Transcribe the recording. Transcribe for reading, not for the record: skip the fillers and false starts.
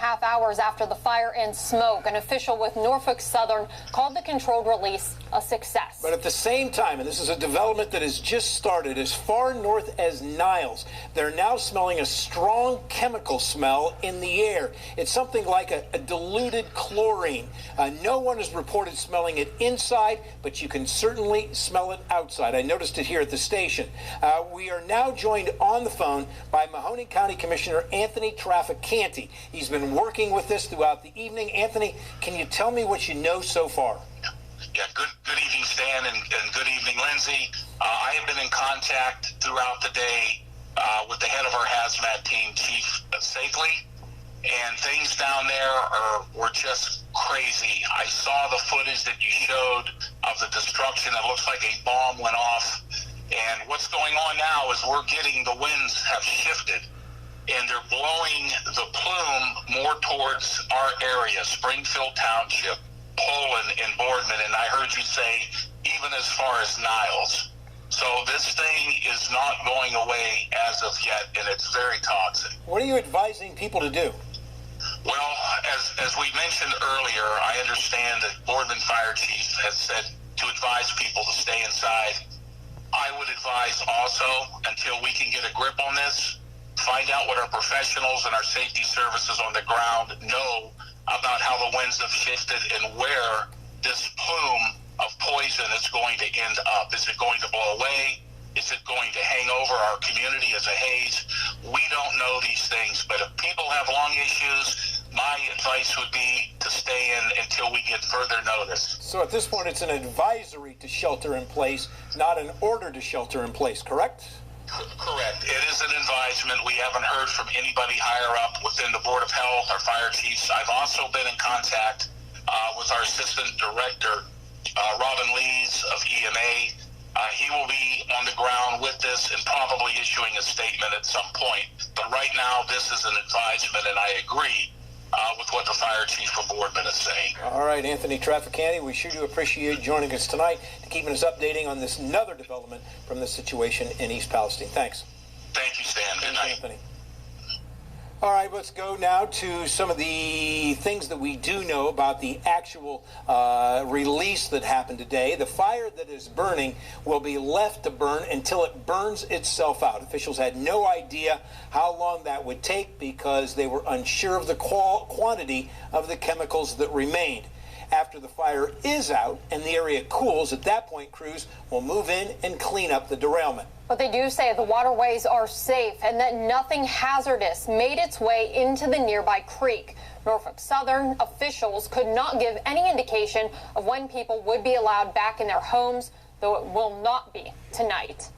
2.5 hours after the fire and smoke, an official with Norfolk Southern called the controlled release a success. But at the same time, and this is a development that has just started as far north as Niles, they're now smelling a strong chemical smell in the air. It's something like a diluted chlorine. No one has reported smelling it inside, but you can certainly smell it outside. I noticed it here at the station. We are now joined on the phone by Mahoning County Commissioner Anthony Traficanti. He's been working with this throughout the evening. Anthony, can you tell me what you know so far? Yeah, good evening, Stan, and good evening, Lindsay. I have been in contact throughout the day with the head of our HAZMAT team, Chief Safely, and things down there were just crazy. I saw the footage that you showed of the destruction. It looks like a bomb went off, and what's going on now is we're getting, the winds have shifted, and they're blowing the plume more towards our area, Springfield Township, Poland, and Boardman, and I heard you say even as far as Niles. So this thing is not going away as of yet, and it's very toxic. What are you advising people to do? Well, as we mentioned earlier, I understand that Boardman Fire Chief has said to advise people to stay inside. I would advise also, until we can get a grip on this, find out what our professionals and our safety services on the ground know about how the winds have shifted and where this plume of poison is going to end up. Is it going to blow away? Is it going to hang over our community as a haze? We don't know these things, but if people have lung issues, my advice would be to stay in until we get further notice. So at this point, it's an advisory to shelter in place, not an order to shelter in place, correct? Correct. It is an advisement. We haven't heard from anybody higher up within the Board of Health, our fire chiefs. I've also been in contact with our Assistant Director, Robin Lees of EMA. He will be on the ground with this and probably issuing a statement at some point. But right now, this is an advisement, and I agree with what the fire chief of Boardman is saying. All right, Anthony Traficanti, we sure do appreciate joining us tonight to keeping us updating on this another development from this situation in East Palestine. Thanks. Thank you, Stan. Good night. Anthony. All right, let's go now to some of the things that we do know about the actual release that happened today. The fire that is burning will be left to burn until it burns itself out. Officials had no idea how long that would take because they were unsure of the quantity of the chemicals that remained. After the fire is out and the area cools, at that point, crews will move in and clean up the derailment. But they do say the waterways are safe and that nothing hazardous made its way into the nearby creek. Norfolk Southern officials could not give any indication of when people would be allowed back in their homes, though it will not be tonight.